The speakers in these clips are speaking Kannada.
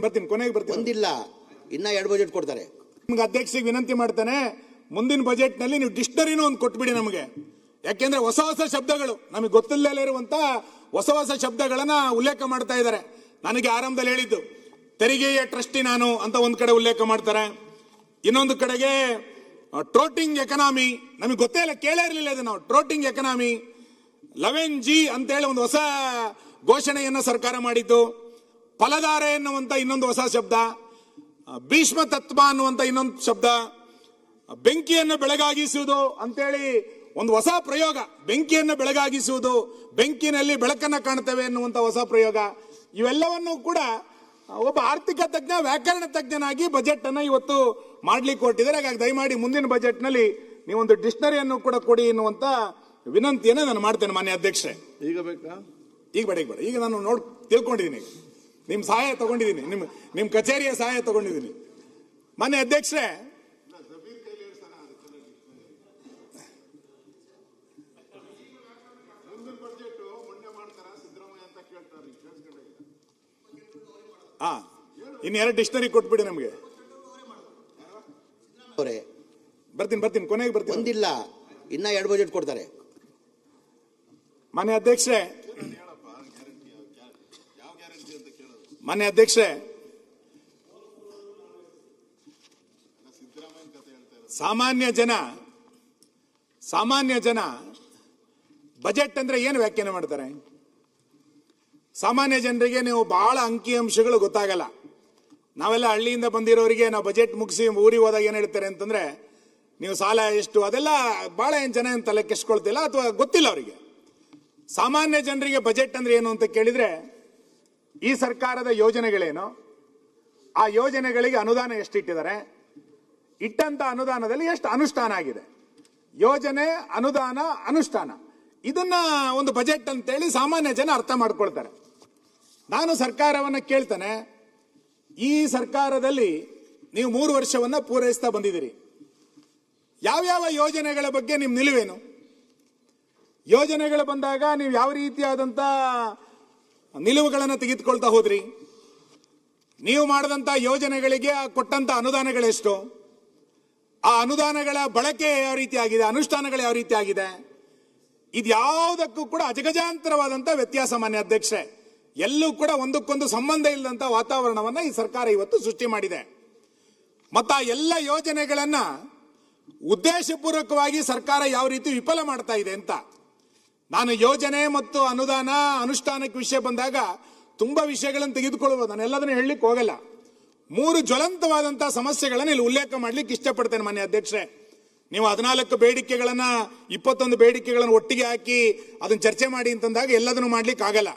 ಬರ್ತೀನಿ ಕೊನೆಗೆ ಬರ್ತೀನಿ. ಒಂದಿಲ್ಲ, ಇನ್ನ 2 ಬಜೆಟ್ ಕೊಡ್ತಾರೆ. ನಿಮ್ಗೆ ಅಧ್ಯಕ್ಷರಿಗೆ ವಿನಂತಿ ಮಾಡ್ತಾನೆ, ಮುಂದಿನ ಬಜೆಟ್ ನಲ್ಲಿ ನೀವು ಡಿಕ್ಷನರಿನೂ ಒಂದು ಕೊಟ್ಬಿಡಿ ನಮಗೆ. ಯಾಕೆಂದ್ರೆ ಹೊಸ ಹೊಸ ಶಬ್ದಗಳು ನಮಗೆ ಗೊತ್ತಿಲ್ಲದೆ ಇರುವಂತ ಹೊಸ ಹೊಸ ಶಬ್ದಗಳನ್ನ ಉಲ್ಲೇಖ ಮಾಡ್ತಾ ಇದ್ದಾರೆ. ನನಗೆ ಆರಂಭದಲ್ಲಿ ಹೇಳಿದ್ದು ತೆರಿಗೆಯ ಟ್ರಸ್ಟಿ ನಾನು ಅಂತ ಒಂದ್ ಕಡೆ ಉಲ್ಲೇಖ ಮಾಡ್ತಾರೆ, ಇನ್ನೊಂದು ಕಡೆಗೆ ಟ್ರೋಟಿಂಗ್ ಎಕನಾಮಿ, ನಮಗೆ ಗೊತ್ತೇ ಇಲ್ಲ, ಕೇಳೇ ಇರಲಿಲ್ಲ ಇದು ನಾವು. ಟ್ರೋಟಿಂಗ್ ಎಕನಾಮಿ 11G ಅಂತೇಳಿ ಒಂದು ಹೊಸ ಘೋಷಣೆಯನ್ನ ಸರ್ಕಾರ ಮಾಡಿದ್ದು. ಫಲಧಾರೆ ಎನ್ನುವಂತ ಇನ್ನೊಂದು ಹೊಸ ಶಬ್ದ, ಭೀಷ್ಮ ತತ್ವ ಅನ್ನುವಂತ ಇನ್ನೊಂದು ಶಬ್ದ, ಬೆಂಕಿಯನ್ನು ಬೆಳಗಾಗಿಸುವುದು ಅಂತೇಳಿ ಒಂದು ಹೊಸ ಪ್ರಯೋಗ, ಬೆಂಕಿಯನ್ನು ಬೆಳಗಾಗಿಸುವುದು, ಬೆಂಕಿನಲ್ಲಿ ಬೆಳಕನ್ನ ಕಾಣ್ತೇವೆ ಎನ್ನುವಂತ ಹೊಸ ಪ್ರಯೋಗ. ಇವೆಲ್ಲವನ್ನು ಕೂಡ ಒಬ್ಬ ಆರ್ಥಿಕ ತಜ್ಞ, ವ್ಯಾಕರಣ ತಜ್ಞನಾಗಿ ಬಜೆಟ್ ಅನ್ನ ಇವತ್ತು ಮಾಡ್ಲಿಕ್ಕೆ ಹೊರಟಿದ್ದಾರೆ. ಹಾಗಾಗಿ ದಯಮಾಡಿ ಮುಂದಿನ ಬಜೆಟ್ ನಲ್ಲಿ ನೀವೊಂದು ಡಿಕ್ಷನರಿಯನ್ನು ಕೂಡ ಕೊಡಿ ಎನ್ನುವಂತ ವಿನಂತಿಯನ್ನು ನಾನು ಮಾಡ್ತೇನೆ ಮಾನ್ಯ ಅಧ್ಯಕ್ಷರೇ. ಈಗ ಬೇಕಾ? ಈಗ ಬೇಡ ಈಗ ನಾನು ತಿಳ್ಕೊಂಡಿದ್ದೀನಿ, ನಿಮ್ ಸಹಾಯ ತಗೊಂಡಿದ್ದೀನಿ, ನಿಮ್ ಕಚೇರಿಯ ಸಹಾಯ ತಗೊಂಡಿದ್ದೀನಿ ಮಾನ್ಯ ಅಧ್ಯಕ್ಷರೇ. ಇನ್ನು2 ಡಿಕ್ಷನರಿ ಕೊಟ್ಬಿಡಿ ನಮಗೆ. ಬರ್ತೀನಿ ಕೊನೆಗೆ ಬರ್ತೀನಿ. ಒಂದಿಲ್ಲ, ಇನ್ನ 2 ಬಜೆಟ್ ಕೊಡ್ತಾರೆ. ಮಾನ್ಯ ಅಧ್ಯಕ್ಷರೇ, ಸಾಮಾನ್ಯ ಜನ ಬಜೆಟ್ ಅಂದ್ರೆ ಏನು ವ್ಯಾಖ್ಯಾನ ಮಾಡ್ತಾರೆ? ಸಾಮಾನ್ಯ ಜನರಿಗೆ ನೀವು ಬಹಳ ಅಂಕಿಅಂಶಗಳು ಗೊತ್ತಾಗಲ್ಲ. ನಾವೆಲ್ಲ ಹಳ್ಳಿಯಿಂದ ಬಂದಿರೋರಿಗೆ ನಾವು ಬಜೆಟ್ ಮುಗಿಸಿ ಊರಿಗೆ ಹೋದಾಗ ಏನ್ ಹೇಳ್ತಾರೆ ಅಂತಂದ್ರೆ, ನೀವು ಸಾಲ ಎಷ್ಟು ಅದೆಲ್ಲ ಬಹಳ ಜನ ತಲೆ ಕೆಸ್ಕೊಳ್ತಿಲ್ಲ ಅಥವಾ ಗೊತ್ತಿಲ್ಲ ಅವರಿಗೆ. ಸಾಮಾನ್ಯ ಜನರಿಗೆ ಬಜೆಟ್ ಅಂದ್ರೆ ಏನು ಅಂತ ಕೇಳಿದ್ರೆ, ಈ ಸರ್ಕಾರದ ಯೋಜನೆಗಳೇನು, ಆ ಯೋಜನೆಗಳಿಗೆ ಅನುದಾನ ಎಷ್ಟಿಟ್ಟಿದ್ದಾರೆ, ಇಟ್ಟಂತ ಅನುದಾನದಲ್ಲಿ ಎಷ್ಟು ಅನುಷ್ಠಾನ ಆಗಿದೆ, ಯೋಜನೆ, ಅನುದಾನ, ಅನುಷ್ಠಾನ, ಇದನ್ನ ಒಂದು ಬಜೆಟ್ ಅಂತೇಳಿ ಸಾಮಾನ್ಯ ಜನ ಅರ್ಥ ಮಾಡ್ಕೊಳ್ತಾರೆ. ನಾನು ಸರ್ಕಾರವನ್ನ ಕೇಳ್ತಾನೆ, ಈ ಸರ್ಕಾರದಲ್ಲಿ ನೀವು 3 ವರ್ಷವನ್ನ ಪೂರೈಸ್ತಾ ಬಂದಿದ್ದೀರಿ, ಯಾವ್ಯಾವ ಯೋಜನೆಗಳ ಬಗ್ಗೆ ನಿಮ್ ನಿಲುವೇನು? ಯೋಜನೆಗಳು ಬಂದಾಗ ನೀವು ಯಾವ ರೀತಿಯಾದಂತ ನಿಲುವುಗಳನ್ನು ತೆಗೆದುಕೊಳ್ತಾ ಹೋದ್ರಿ? ನೀವು ಮಾಡಿದಂತ ಯೋಜನೆಗಳಿಗೆ ಕೊಟ್ಟಂತ ಅನುದಾನಗಳೆಷ್ಟು, ಆ ಅನುದಾನಗಳ ಬಳಕೆ ಯಾವ ರೀತಿ ಆಗಿದೆ, ಅನುಷ್ಠಾನಗಳು ಯಾವ ರೀತಿ ಆಗಿದೆ, ಇದ್ಯಾವುದಕ್ಕೂ ಕೂಡ ಅಜಗಜಾಂತರವಾದಂತ ವ್ಯತ್ಯಾಸ ಮಾನ್ಯ ಅಧ್ಯಕ್ಷೆ. ಎಲ್ಲೂ ಕೂಡ ಒಂದಕ್ಕೊಂದು ಸಂಬಂಧ ಇಲ್ಲದಂತ ವಾತಾವರಣವನ್ನ ಈ ಸರ್ಕಾರ ಇವತ್ತು ಸೃಷ್ಟಿ ಮಾಡಿದೆ. ಮತ್ತ ಆ ಎಲ್ಲ ಯೋಜನೆಗಳನ್ನ ಉದ್ದೇಶಪೂರ್ವಕವಾಗಿ ಸರ್ಕಾರ ಯಾವ ರೀತಿ ವಿಫಲ ಮಾಡ್ತಾ ಇದೆ ಅಂತ. ನಾನು ಯೋಜನೆ ಮತ್ತು ಅನುದಾನ, ಅನುಷ್ಠಾನಕ್ಕೆ ವಿಷಯ ಬಂದಾಗ ತುಂಬಾ ವಿಷಯಗಳನ್ನು ತೆಗೆದುಕೊಳ್ಳಬಹುದು, ನಾನು ಎಲ್ಲದನ್ನು ಹೇಳಲಿಕ್ಕೆ ಹೋಗಲ್ಲ. 3 ಜ್ವಲಂತವಾದಂತಹ ಸಮಸ್ಯೆಗಳನ್ನು ಇಲ್ಲಿ ಉಲ್ಲೇಖ ಮಾಡ್ಲಿಕ್ಕೆ ಇಷ್ಟಪಡ್ತೇನೆ ಮಾನ್ಯ ಅಧ್ಯಕ್ಷರೇ. ನೀವು 14 ಬೇಡಿಕೆಗಳನ್ನ 21 ಬೇಡಿಕೆಗಳನ್ನು ಒಟ್ಟಿಗೆ ಹಾಕಿ ಅದನ್ನ ಚರ್ಚೆ ಮಾಡಿ ಅಂತಂದಾಗ ಎಲ್ಲದನ್ನು ಮಾಡ್ಲಿಕ್ಕೆ ಆಗಲ್ಲ.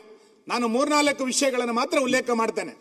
ನಾನು 3-4 ವಿಷಯಗಳನ್ನು ಮಾತ್ರ ಉಲ್ಲೇಖ ಮಾಡ್ತೇನೆ.